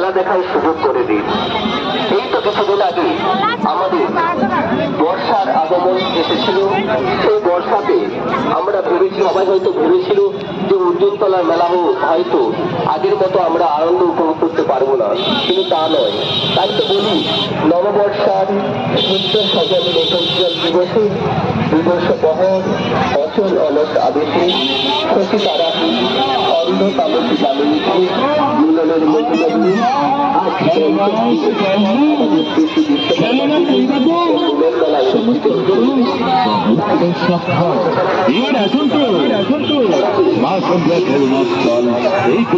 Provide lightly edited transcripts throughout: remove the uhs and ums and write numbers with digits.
মেলা দেখার সুযোগ করে দিন। এই তো কিছুদিন আগে আমাদের বর্ষার আগমন এসেছিল। সেই বর্ষাতে আমরা ভেবেছি, সবাই হয়তো ভেবেছিল যে উজ্জ্বলতলার মেলা হয়তো আগের মতো আমরা আনন্দ উপভোগ করতে পারবো না, কিন্তু তা নয়। তাই তো বলি, নববর্ষার সূর্য সজল নতুন দিবসে দিবস বহর অচল অলস আবেশে শশী তারা অন্ধ তামসী দামিনীকে মিলনের মধ্যে এবার এখন তো মা সন্ধ্যা খেলনাস্থল এই তো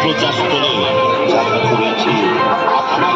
প্রচার করে যাত্রা করেছি আপনার